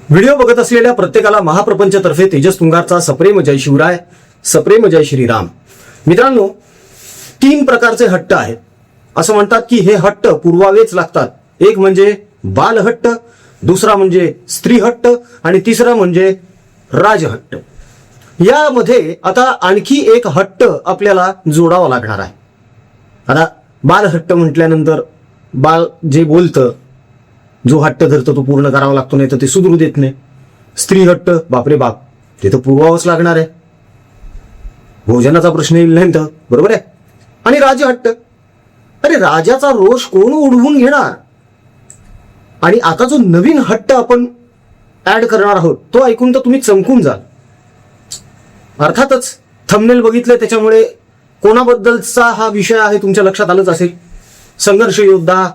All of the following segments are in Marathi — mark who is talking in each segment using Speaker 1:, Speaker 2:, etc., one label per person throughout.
Speaker 1: व्हिडिओ बघत असलेल्या प्रत्येकाला महाप्रपंचतर्फे तेजस तुंगारचा सप्रेम जय शिवराय, सप्रेम जय श्रीराम. मित्रांनो, 3 प्रकारचे हट्ट आहेत. असं म्हणतात की हे हट्ट पुरवावेच लागतात. एक म्हणजे बालहट्ट, दुसरा म्हणजे स्त्री हट्ट आणि तिसरा म्हणजे राजहट्ट. यामध्ये आता आणखी एक हट्ट आपल्याला जोडावा लागणार आहे. आता बालहट्ट म्हटल्यानंतर बाल जे बोलतं, जो हट्ट धरतो तो पूर्ण करावा लागतो, नाही तर ते सुधरू देत नाही. स्त्री हट्ट, बापरे बाप, ते तर पुरवावंच लागणार आहे. भोजनाचा प्रश्न येईल नाही तर, बरोबर आहे. आणि राजहट्ट, अरे राजाचा रोष कोण ओढवून घेणार. आणि आता जो नवीन हट्ट आपण ऍड करणार आहोत तो ऐकून तर तुम्ही चमकून जाल. अर्थातच थंबनेल बघितले त्याच्यामुळे कोणाबद्दलचा हा विषय आहे तुमच्या लक्षात आलंच असेल. संघर्ष योद्धा,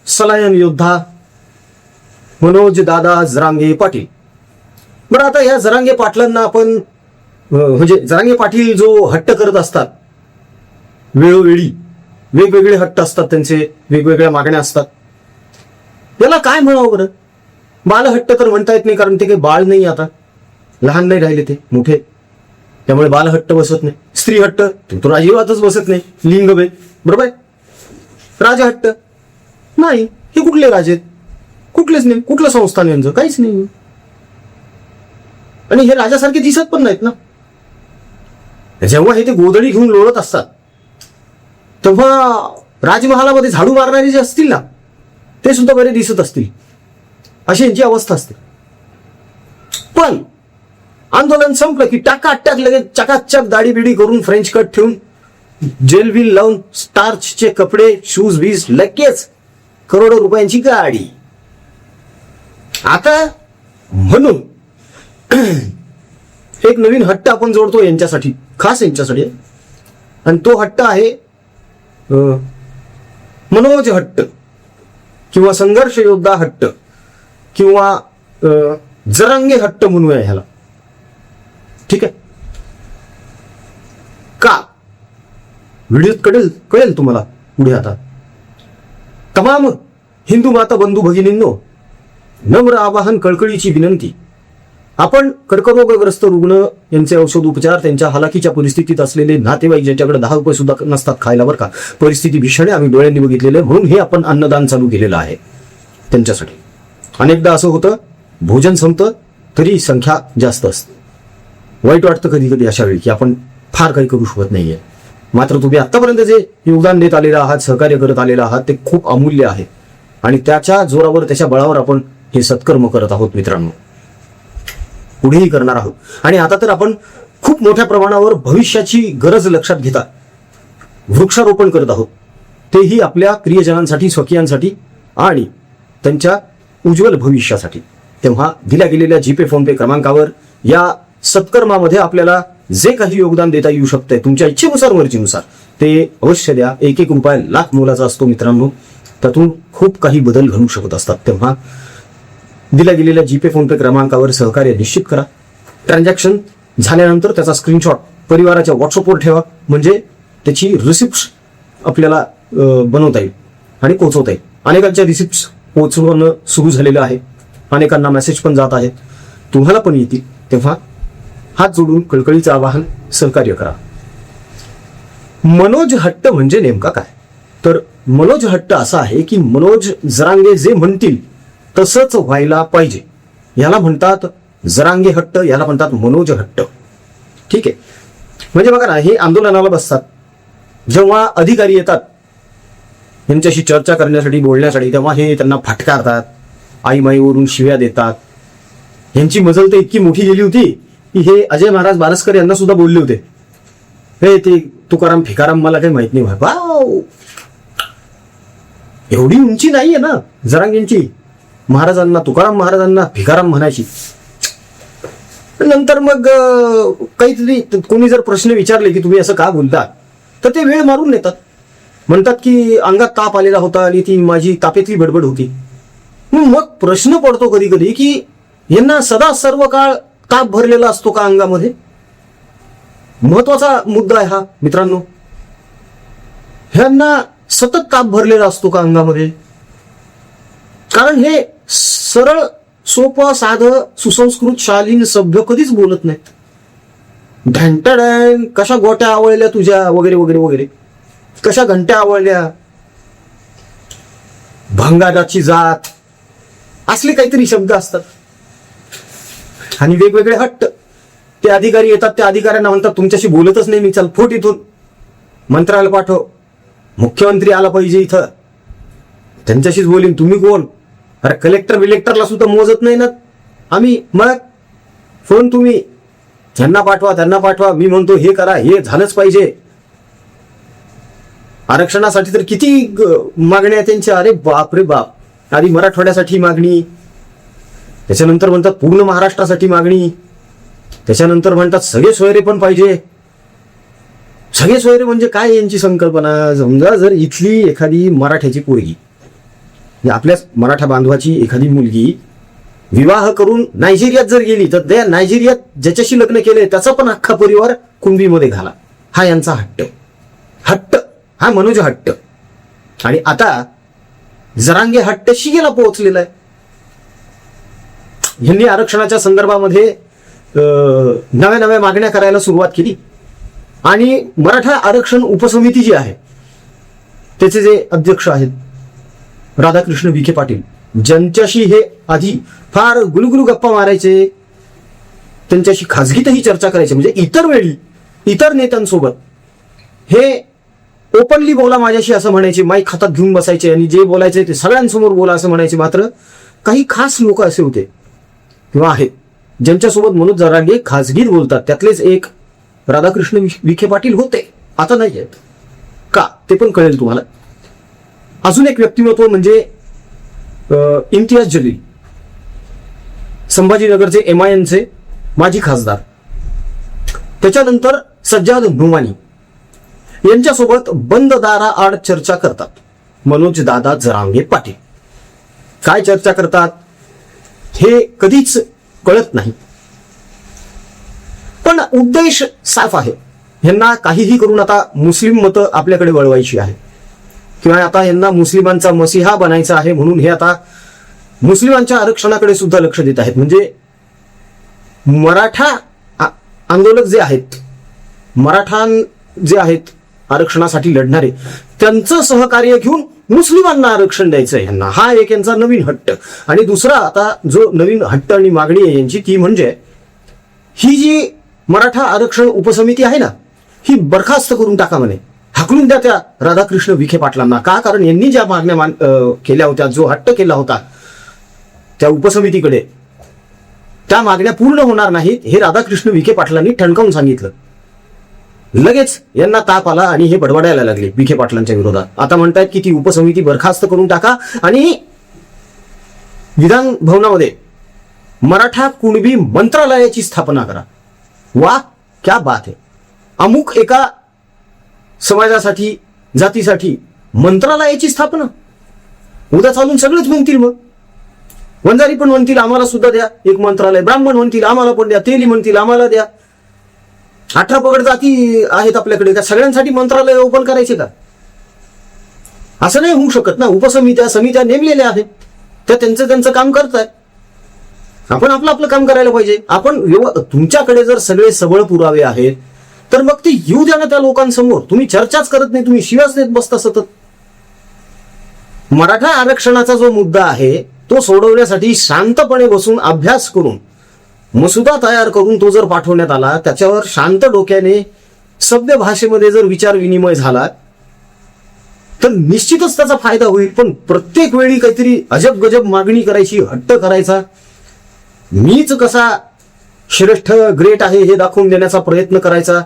Speaker 1: सलायन योद्धा मनोज दादा जरांगे पाटील. बरं, आता या जरांगे पाटलांना आपण म्हणजे जरांगे पाटील जो हट्ट करत असतात, वेळोवेळी वेगवेगळे हट्ट असतात, त्यांचे वेगवेगळ्या मागण्या असतात. याला काय म्हणावं बरं. बालहट्ट तर म्हणता येत नाही, कारण ते काही बाळ नाही, आता लहान नाही राहिले, ते मोठे, त्यामुळे बालहट्ट बसत नाही. स्त्री हट्ट तो अजिबातच बसत नाही, लिंगभेद, बरोबर आहे. राजहट्ट नाही, हे कुठले राजे आहेत, कुठलेच नाही, कुठलं संस्थान यांचं काहीच नाही. आणि हे राजासारखे दिसत पण नाहीत ना. जेव्हा हे ते गोधडी घेऊन लोळत असतात तेव्हा राजमहालामध्ये झाडू मारणारे जे असतील ना, ते सुद्धा बरे दिसत असतील, अशी यांची अवस्था असते. पण आंदोलन संपलं की टाकाटाक लगेच चकाचक दाढी बिडी करून, फ्रेंच कट ठेवून, जेल बिल लावून, स्टार्चचे कपडे, शूज बीज, लगेच करोडो रुपयांची गाडी. आता म्हणून एक नवीन हट्ट आपण जोडतो यांच्यासाठी, खास यांच्यासाठी. आणि तो हट्ट आहे मनोज हट्ट किंवा संघर्ष योद्धा हट्ट किंवा जरांगे हट्ट म्हणूया ह्याला. ठीक आहे का? व्हिडिओत कळेल तुम्हाला पुढे. आता तमाम हिंदू माता बंधू भगिनींनो, नम्र आवाहन, कळकळीची विनंती. आपण कर्करोगग्रस्त रुग्ण, यांचे औषध उपचार, त्यांच्या हालाकीच्या परिस्थितीत असलेले नातेवाईक ज्यांच्याकडे 10 रुपये सुद्धा नसतात खायला, बरं का, परिस्थिती भीषण आहे, आम्ही डोळ्यांनी बघितलेले, म्हणून हे आपण अन्नदान चालू केलेलं आहे त्यांच्यासाठी. अनेकदा असं होतं, भोजन संपतं तरी संख्या जास्त असते. वाईट वाटतं कधी कधी अशा वेळी की आपण फार काही करू शकत नाहीये. मात्र तुम्ही आतापर्यंत जे योगदान देत आलेलं आहात, सहकार्य करत आलेलं आहात, ते खूप अमूल्य आहे. आणि त्याच्या जोरावर, त्याच्या बळावर आपण हे सत्कर्म करत आहोत मित्रांनो, पुढेही करणार आहोत. आणि आता तर आपण खूप मोठ्या प्रमाणावर भविष्याची गरज लक्षात घेता वृक्षारोपण करत आहोत, तेही आपल्या प्रियजनांसाठी, स्वकीयांसाठी आणि त्यांच्या उज्ज्वल भविष्यासाठी. तेव्हा दिल्या गेलेल्या जीपे, फोनपे क्रमांकावर या सत्कर्मामध्ये आपल्याला जे काही योगदान देता येऊ शकतंय तुमच्या इच्छेनुसार, मर्जीनुसार, ते अवश्य द्या. 1-1 रुपया लाख मोलाचा असतो मित्रांनो, त्यातून खूप काही बदल घडू शकत असतात. तेव्हा दिल्या गेलेल्या जीपे, फोनपे क्रमांकावर सहकार्य निश्चित करा. ट्रान्झॅक्शन झाल्यानंतर त्याचा स्क्रीनशॉट परिवाराच्या व्हॉट्सअपवर ठेवा, म्हणजे त्याची रिसिप्ट आपल्याला बनवता येईल आणि पोहोचवता येईल. अनेकांच्या रिसिप्ट पोहोचवणं सुरू झालेलं आहे, अनेकांना मेसेज पण जात आहेत, तुम्हाला पण येतील. तेव्हा हात जोडून कळकळीचं आवाहन, सहकार्य करा. मनोज हट्ट म्हणजे नेमका काय? तर मनोज हट्ट असा आहे की मनोज जरांगे जे म्हणतील तसंच व्हायला पाहिजे. याला म्हणतात जरांगे हट्ट, याला म्हणतात मनोज हट्ट. ठीक आहे. म्हणजे बघा ना, हे आंदोलनाला बसतात, जेव्हा अधिकारी येतात यांच्याशी चर्चा करण्यासाठी, बोलण्यासाठी, तेव्हा हे त्यांना फटकारतात, आईमाईवरून शिव्या देतात. यांची मजल तर इतकी मोठी गेली होती की हे अजय महाराज बारसकर यांना सुद्धा बोलले होते, हे ते तुकाराम फिकाराम मला काही माहित नाही. वाव, एवढी उंची नाहीये ना जरांगेंची, महाराजांना, तुकाराम महाराजांना फिकाराम म्हणायची. नंतर मग काहीतरी कोणी जर प्रश्न विचारले की तुम्ही असं का बोलता, तर ते वेळ मारून नेतात. म्हणतात की अंगात ताप आलेला होता आणि ती माझी तापेतली बडबड होती. मग प्रश्न पडतो कधी कधी की यांना सदा सर्व काळ ताप भरलेला असतो का अंगामध्ये? महत्वाचा मुद्दा आहे हा मित्रांनो. ह्यांना सतत ताप भरलेला असतो का अंगामध्ये? कारण हे सरळ सोपं साधं सुसंस्कृत शालीन सभ्य कधीच बोलत नाहीत. ढंटाडॅन कशा गोट्या आवळल्या तुझ्या वगैरे वगैरे वगैरे, कशा घंट्या आवळल्या, भंगाराची जात, असले काहीतरी शब्द असतात. आणि वेगवेगळे हट्ट. ते अधिकारी येतात, त्या अधिकाऱ्यांना म्हणतात तुमच्याशी बोलतच नाही मी, चल फुट इथून, मंत्र्याला पाठव, मुख्यमंत्री आला पाहिजे इथं, त्यांच्याशीच बोलीन. तुम्ही कोण? अरे कलेक्टर विलेक्टरला सुद्धा मोजत नाही ना आम्ही. मग फोन तुम्ही त्यांना पाठवा, त्यांना पाठवा. मी म्हणतो हे करा, हे झालंच पाहिजे. आरक्षणासाठी तर किती मागण्या त्यांच्या. अरे बाप रे बाप. आधी मराठवाड्यासाठी मागणी, त्याच्यानंतर म्हणतात पूर्ण महाराष्ट्रासाठी मागणी, त्याच्यानंतर म्हणतात सगळे सोयरे पण पाहिजे. सगळे सोयरे म्हणजे काय यांची संकल्पना? समजा जर इथली एखादी मराठ्याची पोरगी, आपल्या मराठा बांधवाची एखादी मुलगी विवाह करून नायजेरियात जर गेली, तर त्या नायजेरियात ज्याच्याशी लग्न केलंय त्याचा पण अख्खा परिवार कुणबीमध्ये घाला. हा यांचा हट्ट. हट्ट हा मनोज हट्ट. आणि आता जरांगे हट्ट शिगेला पोहोचलेला आहे. यांनी आरक्षणाच्या संदर्भामध्ये नव्या नव्या मागण्या करायला सुरुवात केली. आणि मराठा आरक्षण उपसमिती जी आहे त्याचे जे अध्यक्ष आहेत राधाकृष्ण विखे पाटील, ज्यांच्याशी हे आधी फार गुलगुलू गप्पा मारायचे, त्यांच्याशी खाजगीतही चर्चा करायची, म्हणजे इतर वेळी इतर नेत्यांसोबत हे ओपनली बोला माझ्याशी असं म्हणायचे, माईक हातात घेऊन बसायचे आणि जे बोलायचे ते सगळ्यांसमोर बोला असं म्हणायचे. मात्र काही खास लोक असे होते किंवा आहेत ज्यांच्यासोबत मनोज जरांगे खाजगीत बोलतात. त्यातलेच एक राधाकृष्ण विखे पाटील होते, आता नाही आहेत का ते पण कळेल तुम्हाला. अजून एक व्यक्तिमत्व म्हणजे इम्तियाज जलील, संभाजीनगरचे MIMचे माजी खासदार. त्याच्यानंतर सज्जाद नुमानी यांच्यासोबत बंद दाराआड चर्चा करतात मनोज दादा जरांगे पाटील. काय चर्चा करतात हे कधीच कळत नाही, पण उद्देश साफ आहे. यांना काहीही करून आता मुस्लिम मतं आपल्याकडे वळवायची आहे किंवा आता यांना मुस्लिमांचा मसिहा बनायचा आहे, म्हणून हे आता मुस्लिमांच्या आरक्षणाकडे सुद्धा लक्ष देत आहेत. म्हणजे मराठा आंदोलक जे आहेत, मराठा जे आहेत आरक्षणासाठी लढणारे, त्यांचं सहकार्य घेऊन मुस्लिमांना आरक्षण द्यायचं आहे यांना. हा एक यांचा नवीन हट्ट. आणि दुसरा आता जो नवीन हट्ट आणि मागणी आहे यांची ती म्हणजे ही जी मराठा आरक्षण उपसमिती आहे ना, ही बरखास्त करून टाका म्हणे, हाकलून द्या त्या राधाकृष्ण विखे पाटलांना. का? कारण यांनी ज्या मागण्या केल्या होत्या, जो हट्ट केला होता त्या उपसमितीकडे, त्या मागण्या पूर्ण होणार नाहीत हे राधाकृष्ण विखे पाटलांनी ठणकावून सांगितलं. लगेच यांना ताप आला आणि हे बडबडायला लागले विखे पाटलांच्या विरोधात. आता म्हणतायत की ती उपसमिती बरखास्त करून टाका आणि विधान भवनामध्ये मराठा कुणबी मंत्रालयाची स्थापना करा. वा क्या बात है. अमुक एका समाजासाठी जातीसाठी मंत्रालयाची स्थापना. उद्या चालून सगळेच म्हणतील, मग वंजारी पण म्हणतील आम्हाला सुद्धा द्या एक मंत्रालय, ब्राह्मण म्हणतील आम्हाला पण द्या, तेली म्हणतील आम्हाला द्या. 18 पगड जाती आहेत आपल्याकडे, त्या सगळ्यांसाठी मंत्रालय ओपन करायचे का? असं नाही होऊ शकत ना. उपसमित्या समित्या नेमलेल्या आहेत, त्या त्यांचं काम करतायत. आपण आपलं काम करायला पाहिजे. आपण तुमच्याकडे जर सगळे सबळ पुरावे आहेत तर मग ते येऊ द्या ना त्या लोकांसमोर. तुम्ही चर्चाच करत नाही, तुम्ही शिवाच देत बसता सतत. मराठा आरक्षणाचा जो मुद्दा आहे तो सोडवण्यासाठी शांतपणे बसून अभ्यास करून मसुदा तयार करून तो जर पाठवण्यात आला, त्याच्यावर शांत डोक्याने सभ्य भाषेमध्ये जर विचार विनिमय झाला तर निश्चितच त्याचा फायदा होईल. पण प्रत्येक वेळी काहीतरी अजब गजब मागणी करायची, हट्ट करायचा, मीच कसा श्रेष्ठ ग्रेट आहे हे दाखवून देण्याचा प्रयत्न करायचा,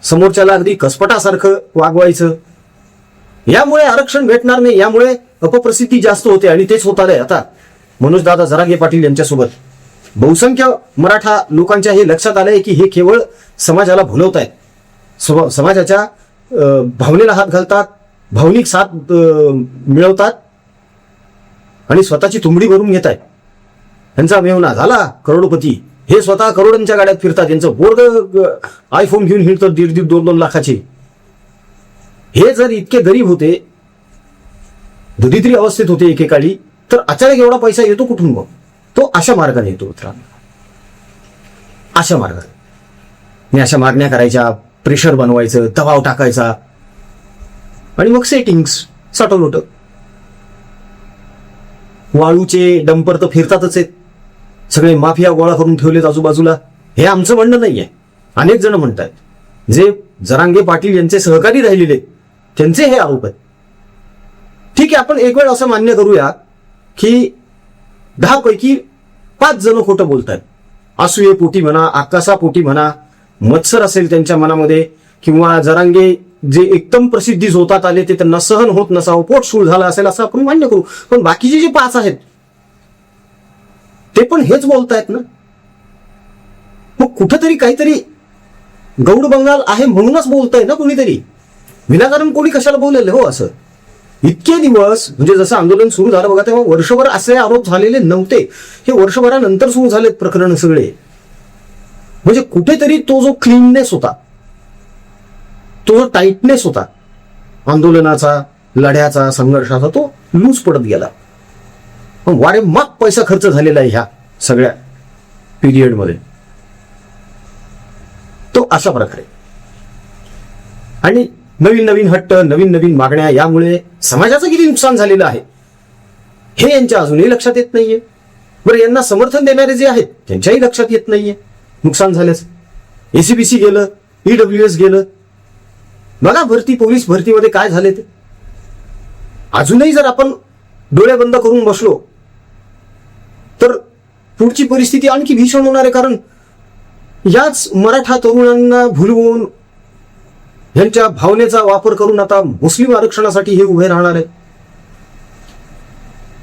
Speaker 1: समोरच्याला अगदी कसपटासारखं वागवायचं. यामुळे आरक्षण भेटणार नाही, यामुळे अपप्रसिद्धी जास्त होते. आणि तेच होत आलंय आता मनोजदादा जरांगे पाटील यांच्यासोबत. बहुसंख्य मराठा लोकांच्या हे लक्षात आलंय की हे केवळ समाजाला भुलवतायत, समाजाच्या भावनेला हात घालतात, भावनिक साथ मिळवतात आणि स्वतःची तुंबडी भरून घेत आहेत. यांचा मेवना झाला करोडपती, हे स्वतः करोडांच्या गाड्यात फिरतात, यांचं बोर्ड आयफोन घेऊन हिंडतात 1.5-2 लाखाचे. हे जर इतके गरीब होते, दरिद्री अवस्थेत होते एकेकाळी, तर अचानक एवढा पैसा येतो कुठून? मग तो अशा मार्गाने येतो मित्रांनो, अशा मार्गाने. मी अशा मागण्या करायच्या, प्रेशर बनवायचं, दबाव टाकायचा आणि मग सेटिंग्स सटल होतं. वाळूचे डंपर तर फिरतातच आहेत, सगळे माफिया गोळा करून ठेवलेत आजूबाजूला. हे आमचं म्हणणं नाहीये, अनेक जण म्हणतात, जे जरांगे पाटील यांचे सहकारी राहिलेले त्यांचे हे आरोप आहेत. ठीक आहे, आपण एक वेळ असं मान्य करूया की 10 पैकी 5 जण खोटं बोलतात. असूये पोटी म्हणा, आकाशा पोटी म्हणा, मत्सर असेल त्यांच्या मनामध्ये, किंवा जरांगे जे एकदम प्रसिद्धी झोतात आले ते त्यांना सहन होत नसावं, पोट सूळ झाला असेल असं आपण मान्य करू. पण बाकीचे जे 5 आहेत ते पण हेच बोलतायत ना. मग कुठंतरी काहीतरी गौड बंगाल आहे म्हणूनच बोलताय ना कोणीतरी, विनाकारण कोणी कशाला बोलेलं हो असं. इतके दिवस म्हणजे जसं आंदोलन सुरू झालं बघा, तेव्हा वर्षभर असे आरोप झालेले नव्हते. हे वर्षभरानंतर सुरू झालेत प्रकरण सगळे. म्हणजे कुठेतरी तो जो क्लीननेस होता, तो जो टाईटनेस होता आंदोलनाचा, लढ्याचा, संघर्षाचा, तो लूज पडत गेला. वारेमाप पैसा खर्च झालेला आहे ह्या सगळ्या पिरियडमध्ये. तो अशा प्रकारे आणि नवीन नवीन हट्ट, नवीन नवीन मागण्या, यामुळे समाजाचं किती नुकसान झालेलं आहे हे यांच्या अजूनही लक्षात येत नाहीये. बरं, यांना समर्थन देणारे जे आहेत त्यांच्याही लक्षात येत नाहीये नुकसान झाल्याचं. एसीबीसी गेलं, ईडब्ल्यूएस गेलं, बघा भरती, पोलीस भरतीमध्ये काय झाले ते. अजूनही जर आपण डोळे बंद करून बसलो तर पुढची परिस्थिती आणखी भीषण होणार आहे. कारण याच मराठा तरुणांना भुलवून, यांच्या भावनेचा वापर करून आता मुस्लिम आरक्षणासाठी हे उभे राहणार आहे.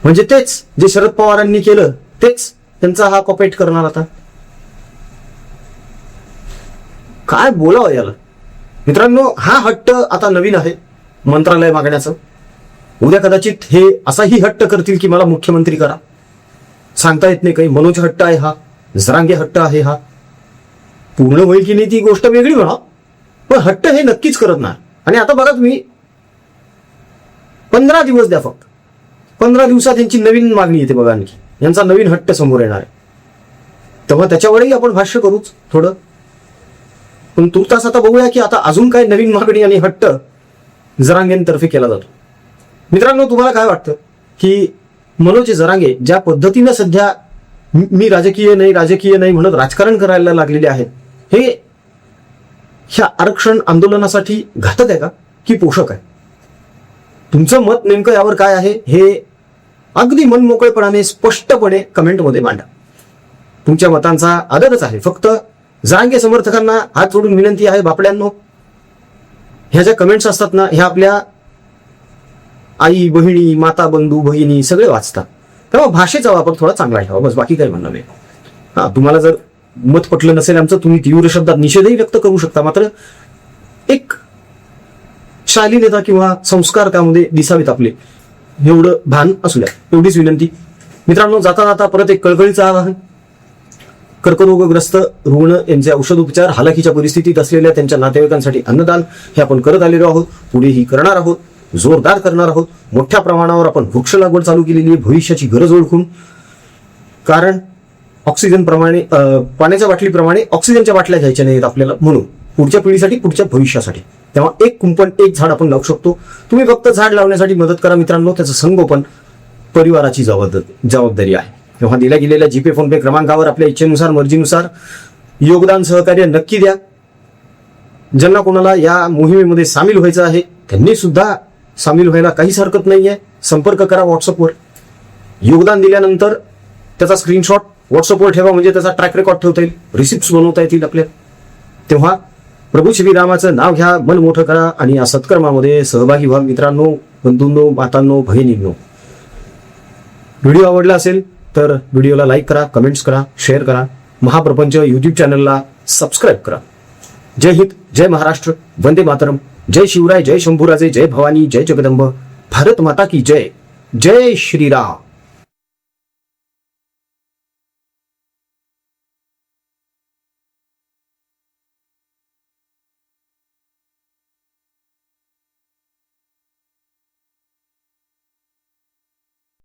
Speaker 1: म्हणजे तेच जे शरद पवारांनी केलं तेच त्यांचा हा पपेट करणार. आता काय बोलावं याला मित्रांनो. हा हट्ट आता नवीन आहे मंत्रालय मागण्याचं. उद्या कदाचित हे असाही हट्ट करतील की मला मुख्यमंत्री करा. सांगता येत नाही काही. मनोज हट्ट आहे हा, जरांगे हट्ट आहे हा. पूर्ण होईल की नाही ती गोष्ट वेगळी म्हणा, पण हट्ट हे नक्कीच करत नाही. आणि आता बघा तुम्ही, 15 दिवस द्या फक्त. 15 दिवसात यांची नवीन मागणी येते बघा, आणखी यांचा नवीन हट्ट समोर येणार आहे. तेव्हा त्याच्यावरही आपण भाष्य करूच थोडं. पण तुर्तास आता बघूया की आता अजून काय नवीन मागणी आणि हट्ट जरांगेंतर्फे केला जातो. मित्रांनो, तुम्हाला काय वाटतं की मनोज जरांगे ज्या पद्धतीनं सध्या मी राजकीय नाही म्हणत राजकारण करायला लागलेले आहेत, हे ह्या आरक्षण आंदोलनासाठी घातक आहे का की पोषक आहे? तुमचं मत नेमकं यावर काय आहे हे अगदी मनमोकळेपणाने स्पष्टपणे कमेंटमध्ये मांडा. तुमच्या मतांचा आदरच आहे. फक्त जरांगे समर्थकांना हात जोडून विनंती आहे, बापड्यांनो, ह्या ज्या कमेंट्स असतात ना, ह्या आपल्या आई, बहिणी, माता, बंधू, भगिनी सगळे वाचतात. तेव्हा भाषेचा वापर थोडा चांगला ठेवा, बस. बाकी काही म्हणणं नाही. हा, तुम्हाला जर मत पटलं नसेल आमचं, तुम्ही तीव्र शब्दात निषेधही व्यक्त करू शकता. मात्र एक शालीनता किंवा संस्कार त्यामध्ये दिसावेत आपले, एवढं भान असू द्या, एवढीच विनंती. मित्रांनो, जाता जाता परत एक कळकळीचं आवाहन. कर्करोगग्रस्त रुग्ण यांचे औषधोपचार, हालाकीच्या परिस्थितीत असलेल्या त्यांच्या नातेवाईकांसाठी अन्नदान हे आपण करत आलेलो आहोत, पुढेही करणार आहोत, जोरदार करणार आहोत. मोठ्या प्रमाणावर आपण वृक्ष लागवड चालू केलेली आहे भविष्याची गरज ओळखून. कारण ऑक्सिजन प्रमाणे, पाण्याच्या बाटलीप्रमाणे ऑक्सिजनच्या बाटल्या घ्यायच्या नाहीत आपल्याला, म्हणून पुढच्या पिढीसाठी, पुढच्या भविष्यासाठी. तेव्हा एक कुंपण, एक झाड आपण लावू शकतो. तुम्ही फक्त झाड लावण्यासाठी मदत करा मित्रांनो. त्याचं संगोपन परिवाराची जबाबदारी आहे. तेव्हा दिल्या गेलेल्या जीपे, फोनपे क्रमांकावर आपल्या इच्छेनुसार, मर्जीनुसार योगदान, सहकार्य नक्की द्या. ज्यांना कोणाला या मोहिमेमध्ये सामील व्हायचं आहे त्यांनी सुद्धा सामील व्हायला काहीच हरकत नाहीये. संपर्क करा व्हॉट्सअपवर. योगदान दिल्यानंतर त्याचा स्क्रीनशॉट व्हॉट्सअपवर ठेवा, म्हणजे त्याचा ट्रॅक रेकॉर्ड ठेवता येईल, रिसिप्ट बनवता येतील आपल्याला. तेव्हा प्रभू श्रीरामाचं नाव घ्या, मन मोठं करा आणि या सत्कर्मामध्ये सहभागी व्हा मित्रांनो, बंधूंनो, मातांनो, भगिनींनो. व्हिडिओ आवडला असेल तर व्हिडिओला लाईक करा, कमेंट्स करा, शेअर करा. महाप्रपंच यूट्यूब चॅनलला सबस्क्राईब करा. जय हिंद, जय महाराष्ट्र, वंदे मातरम, जय शिवराय, जय शंभूराजे, जय भवानी, जय जगदंब, भारत माता की जय. जय श्रीराम.